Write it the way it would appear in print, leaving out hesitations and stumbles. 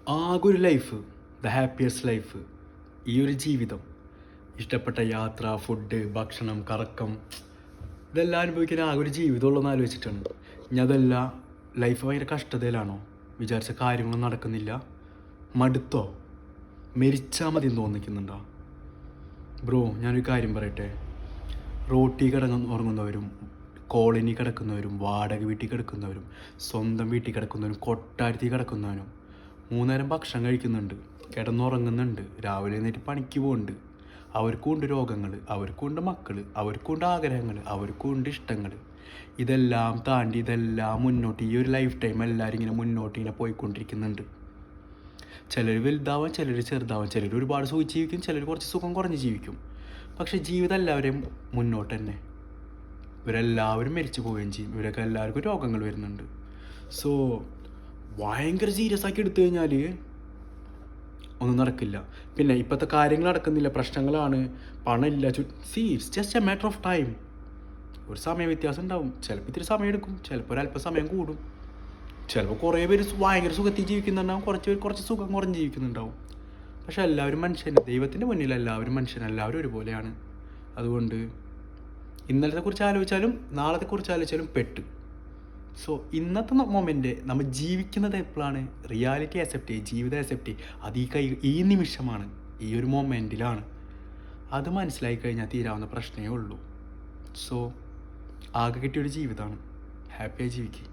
ആകെ ഒരു life, the happiest life, ഈ ഒരു ജീവിതം, ഇഷ്ടപ്പെട്ട യാത്ര, ഫുഡ്, ഭക്ഷണം, കറക്കം, ഇതെല്ലാം അനുഭവിക്കാൻ ആകെ ഒരു ജീവിതമുള്ളൂ എന്ന് ആലോചിച്ചിട്ടാണ്. ഇനി അതല്ല, ലൈഫ് ഭയങ്കര കഷ്ടതയിലാണോ, വിചാരിച്ച കാര്യങ്ങളൊന്നും നടക്കുന്നില്ല, മടുത്തോ, മരിച്ചാൽ മതി എന്ന് തോന്നിക്കുന്നുണ്ടോ? ബ്രോ, ഞാനൊരു കാര്യം പറയട്ടെ. റോട്ടി ഉറങ്ങുന്നവരും, കോളനി കിടക്കുന്നവരും, വാടക വീട്ടിൽ കിടക്കുന്നവരും, സ്വന്തം വീട്ടിൽ കിടക്കുന്നവരും, കൊട്ടാരത്തിൽ കിടക്കുന്നവരും, 3 നേരം ഭക്ഷണം കഴിക്കുന്നുണ്ട്, കിടന്നുറങ്ങുന്നുണ്ട്, രാവിലെ എഴുന്നേറ്റ് പണിക്ക് പോകുന്നുണ്ട്. അവർക്കുണ്ട് രോഗങ്ങൾ, അവർക്കുണ്ട് മക്കൾ, അവർക്കുണ്ട് ആഗ്രഹങ്ങൾ, അവർക്കുണ്ട് ഇഷ്ടങ്ങൾ. ഇതെല്ലാം താണ്ടി ഇതെല്ലാം മുന്നോട്ട് ഈ ഒരു ലൈഫ് ടൈം എല്ലാവരും ഇങ്ങനെ മുന്നോട്ട് ഇങ്ങനെ പോയിക്കൊണ്ടിരിക്കുന്നുണ്ട്. ചിലർ വലുതാവാൻ, ചിലർ ചെറുതാവാൻ, ചിലർ ഒരുപാട് സുഖം ജീവിക്കും, ചിലർ കുറച്ച് സുഖം കുറഞ്ഞ് ജീവിക്കും. പക്ഷേ ജീവിതം എല്ലാവരെയും മുന്നോട്ട് തന്നെ. ഇവരെല്ലാവരും മരിച്ചു പോവുകയും ചെയ്യും. ഇവരൊക്കെ എല്ലാവർക്കും രോഗങ്ങൾ വരുന്നുണ്ട്. സോ ഭയങ്കര സീരിയസ് ആക്കി എടുത്തു കഴിഞ്ഞാൽ ഒന്നും നടക്കില്ല. പിന്നെ ഇപ്പോഴത്തെ കാര്യങ്ങൾ നടക്കുന്നില്ല, പ്രശ്നങ്ങളാണ്, പണമില്ല, it's just a matter of time. ഒരു സമയ വ്യത്യാസം ഉണ്ടാവും. ചിലപ്പോൾ ഇത്തിരി സമയം എടുക്കും, ചിലപ്പോൾ ഒരല്പം സമയം കൂടും. ചിലപ്പോൾ കുറേ പേര് ഭയങ്കര സുഖത്തിൽ ജീവിക്കുന്നുണ്ടാവും, കുറച്ച് പേര് കുറച്ച് സുഖം കുറഞ്ഞ് ജീവിക്കുന്നുണ്ടാവും. പക്ഷെ എല്ലാവരും മനുഷ്യൻ, ദൈവത്തിൻ്റെ മുന്നിൽ എല്ലാവരും മനുഷ്യൻ, എല്ലാവരും ഒരുപോലെയാണ്. അതുകൊണ്ട് ഇന്നലത്തെക്കുറിച്ച് ആലോചിച്ചാലും നാളത്തെക്കുറിച്ച് ആലോചിച്ചാലും പെട്ട്. സോ ഇന്നത്തെ മൊമെൻ്റ് നമ്മൾ ജീവിക്കുന്നത് എപ്പോഴാണ്, റിയാലിറ്റി ആക്സെപ്റ്റ് ചെയ്യുക, ജീവിതം ആക്സെപ്റ്റ് ചെയ്യുക, അത് ഈ നിമിഷമാണ്, ഈ ഒരു മൊമെൻറ്റിലാണ്. അത് മനസ്സിലാക്കി കഴിഞ്ഞാൽ തീരാവുന്ന പ്രശ്നമേ ഉള്ളൂ. സോ ആകെ കിട്ടിയൊരു ജീവിതമാണ്, ഹാപ്പിയായി ജീവിക്കുക.